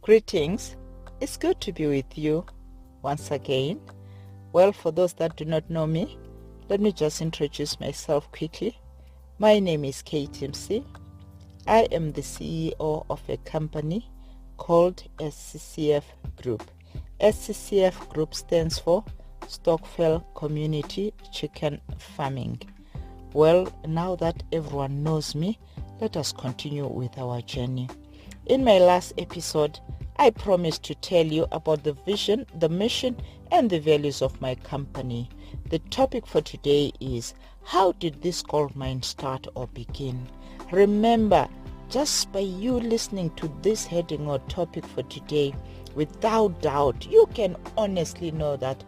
Greetings. It's good to be with you once again. Well, for those that do not know me, let me just introduce myself quickly. My name is Kate MC. I am the CEO of a company called SCCF Group. SCCF Group stands for Stokvel Community Chicken Farming. Well, now that everyone knows me, let us continue with our journey. In my last episode, I promised to tell you about the vision, the mission, and the values of my company. The topic for today is, how did this gold mine start or begin? Remember, just by you listening to this heading or topic for today, without doubt, you can honestly know that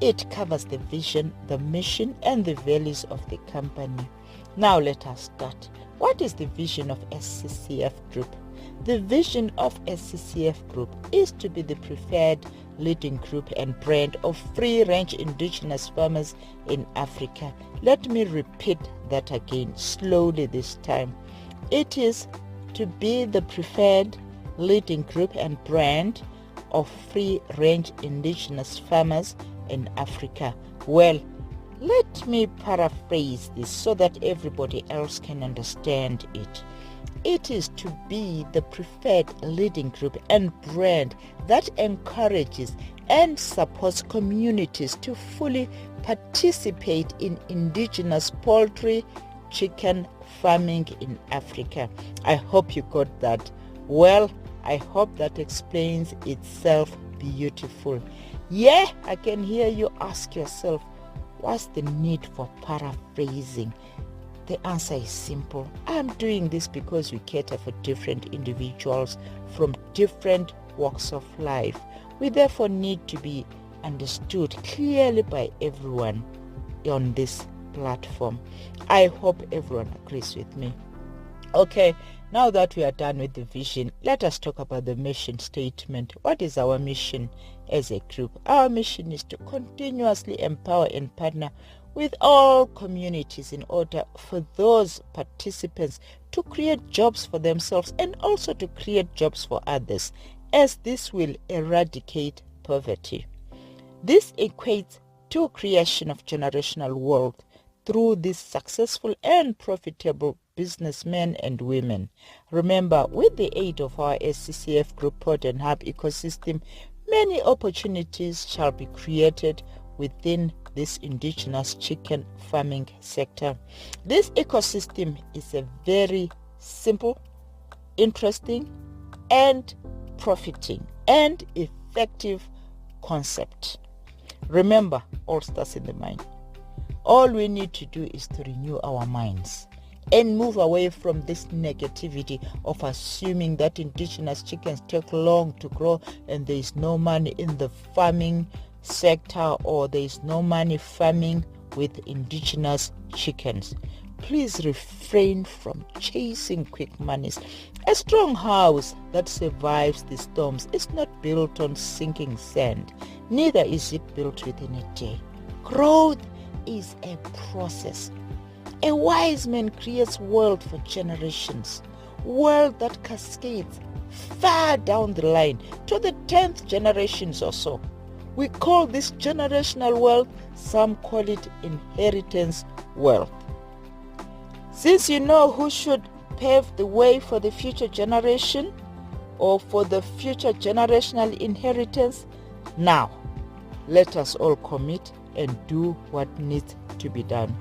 it covers the vision, the mission, and the values of the company. Now let us start. What is the vision of SCCF Group? The vision of SCCF Group is to be the preferred leading group and brand of free-range indigenous farmers in Africa. Let me repeat that again, slowly this time. It is to be the preferred leading group and brand of free-range indigenous farmers in Africa. Well, let me paraphrase this so that everybody else can understand it. It is to be the preferred leading group and brand that encourages and supports communities to fully participate in indigenous poultry, chicken farming in Africa. I hope you got that. Well, I hope that explains itself beautiful. Yeah, I can hear you ask yourself, what's the need for paraphrasing? The answer is simple. I'm doing this because we cater for different individuals from different walks of life. We therefore need to be understood clearly by everyone on this platform. I hope everyone agrees with me. Okay, now that we are done with the vision, let us talk about the mission statement. What is our mission as a group? Our mission is to continuously empower and partner with all communities in order for those participants to create jobs for themselves and also to create jobs for others, as this will eradicate poverty. This equates to creation of generational wealth through these successful and profitable businessmen and women. Remember, with the aid of our SCCF Group Pod and Hub ecosystem, many opportunities shall be created within this indigenous chicken farming sector. This ecosystem is a very simple, interesting, and profiting and effective concept. Remember, all starts in the mind. All we need to do is to renew our minds and move away from this negativity of assuming that indigenous chickens take long to grow and there is no money in the farming sector, or there is no money farming with indigenous chickens. Please refrain from chasing quick monies. A strong house that survives the storms is not built on sinking sand. Neither is it built within a day. Growth is a process. A wise man creates wealth for generations, wealth that cascades far down the line to the 10th generations or so. We call this generational wealth, some call it inheritance wealth. Since you know who should pave the way for the future generation or for the future generational inheritance, now let us all commit and do what needs to be done.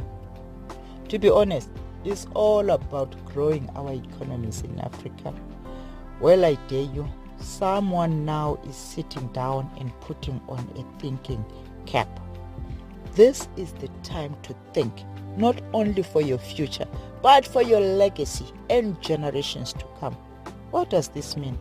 To be honest, it's all about growing our economies in Africa. Well, I dare you, someone now is sitting down and putting on a thinking cap. This is the time to think, not only for your future, but for your legacy and generations to come. What does this mean?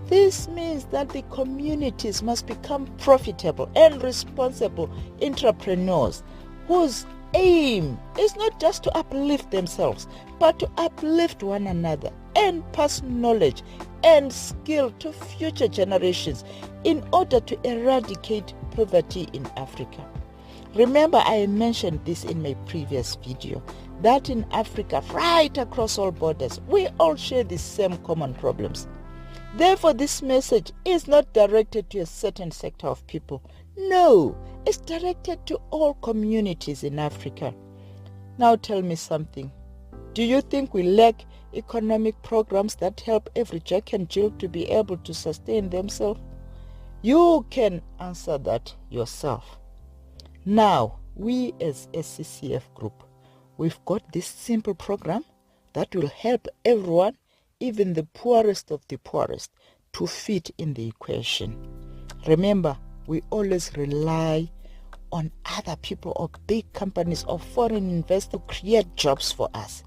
This means that the communities must become profitable and responsible entrepreneurs whose aim is not just to uplift themselves, but to uplift one another and pass knowledge and skill to future generations in order to eradicate poverty in Africa. Remember, I mentioned this in my previous video, that in Africa, right across all borders, we all share the same common problems. Therefore, this message is not directed to a certain sector of people. No, it's directed to all communities in Africa. Now tell me something. Do you think we lack economic programs that help every Jack and Jill to be able to sustain themselves? You can answer that yourself. Now, we as SCCF Group, we've got this simple program that will help everyone, even the poorest of the poorest, to fit in the equation. Remember, we always rely on other people or big companies or foreign investors to create jobs for us.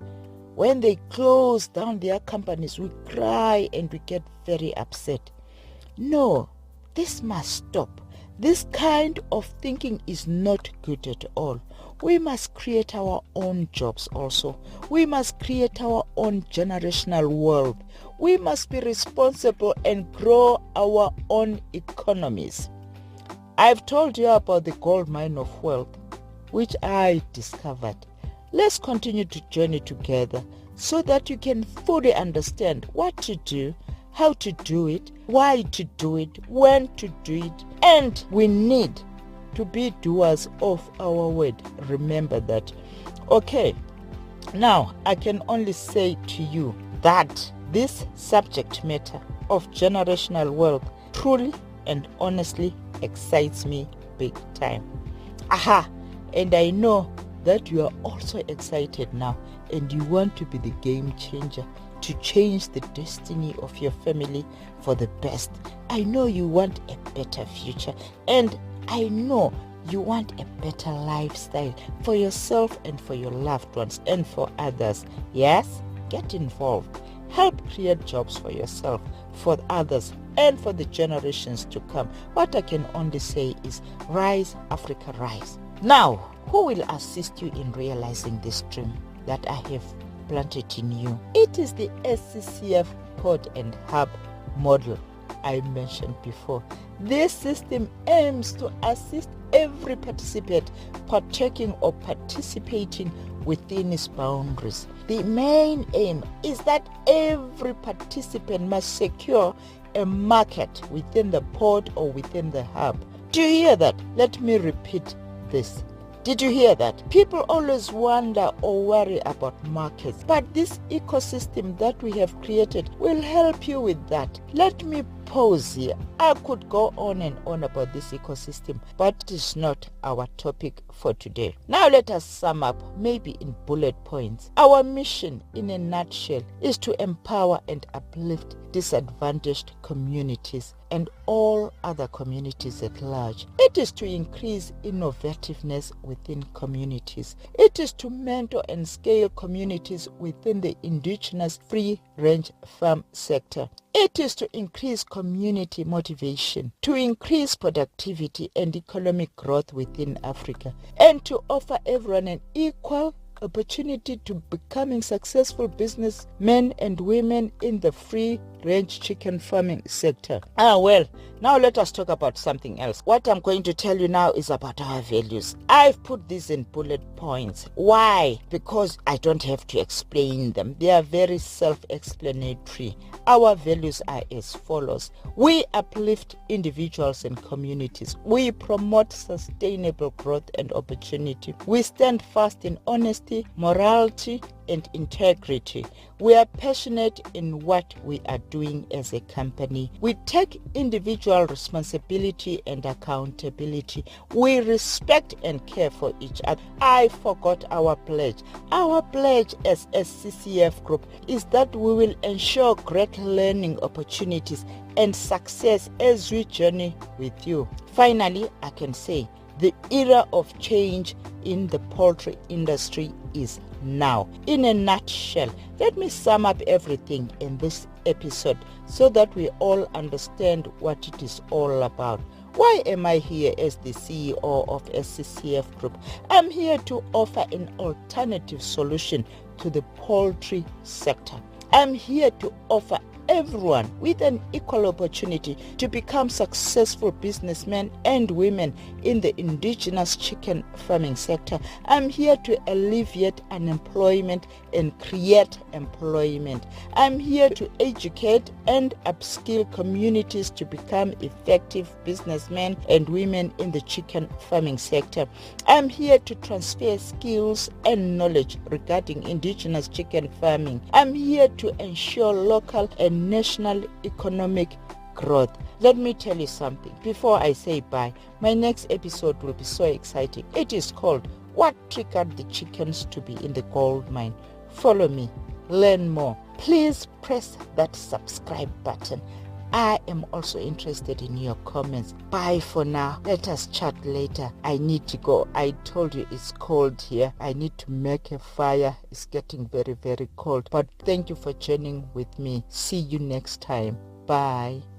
When they close down their companies, we cry and we get very upset. No, this must stop. This kind of thinking is not good at all. We must create our own jobs also. We must create our own generational world. We must be responsible and grow our own economies. I've told you about the gold mine of wealth, which I discovered. Let's continue to journey together so that you can fully understand what to do, how to do it, why to do it, when to do it, and we need to be doers of our word. Remember that. Okay, now I can only say to you that this subject matter of generational wealth truly and honestly excites me big time. Aha! And I know that you are also excited now and you want to be the game changer, to change the destiny of your family for the best. I know you want a better future, and I know you want a better lifestyle for yourself and for your loved ones and for others. Yes? Get involved. Help create jobs for yourself, for others, and for the generations to come. What I can only say is, rise, Africa, rise. Now, who will assist you in realizing this dream that I have planted in you? It is the SCCF Pod and Hub model I mentioned before. This system aims to assist every participant partaking or participating within its boundaries. The main aim is that every participant must secure a market within the pod or within the hub. Do you hear that? Let me repeat this. Did you hear that? People always wonder or worry about markets, but this ecosystem that we have created will help you with that. Let me pause here. I could go on and on about this ecosystem, but it is not our topic for today. Now let us sum up, maybe in bullet points. Our mission in a nutshell is to empower and uplift disadvantaged communities and all other communities at large. It is to increase innovativeness within communities. It is to mentor and scale communities within the indigenous free-range farm sector. It is to increase community motivation, to increase productivity and economic growth within Africa, and to offer everyone an equal opportunity to becoming successful businessmen and women in the free-range chicken farming sector. Well, now let us talk about something else. What I'm going to tell you now is about our values. I've put these in bullet points. Why? Because I don't have to explain them. They are very self-explanatory. Our values are as follows. We uplift individuals and communities. We promote sustainable growth and opportunity. We stand fast in honesty, morality, and integrity. We are passionate in what we are doing as a company. We take individual responsibility and accountability. We respect and care for each other. I forgot our pledge. Our pledge as SCCF Group is that we will ensure great learning opportunities and success as we journey with you. Finally, I can say the era of change in the poultry industry is now. In a nutshell, let me sum up everything in this episode so that we all understand what it is all about. Why am I here as the CEO of SCCF Group? I'm here to offer an alternative solution to the poultry sector. I'm here to offer everyone with an equal opportunity to become successful businessmen and women in the indigenous chicken farming sector. I'm here to alleviate unemployment and create employment. I'm here to educate and upskill communities to become effective businessmen and women in the chicken farming sector. I'm here to transfer skills and knowledge regarding indigenous chicken farming. I'm here to ensure local and national economic growth. Let me tell you something before I say bye. My next episode will be so exciting. It is called What Triggered the Chickens to Be in the Gold Mine. Follow me, learn more. Please press that subscribe button. I am also interested in your comments. Bye for now. Let us chat later. I need to go. I told you it's cold here. I need to make a fire. It's getting very, very cold. But thank you for joining with me. See you next time. Bye.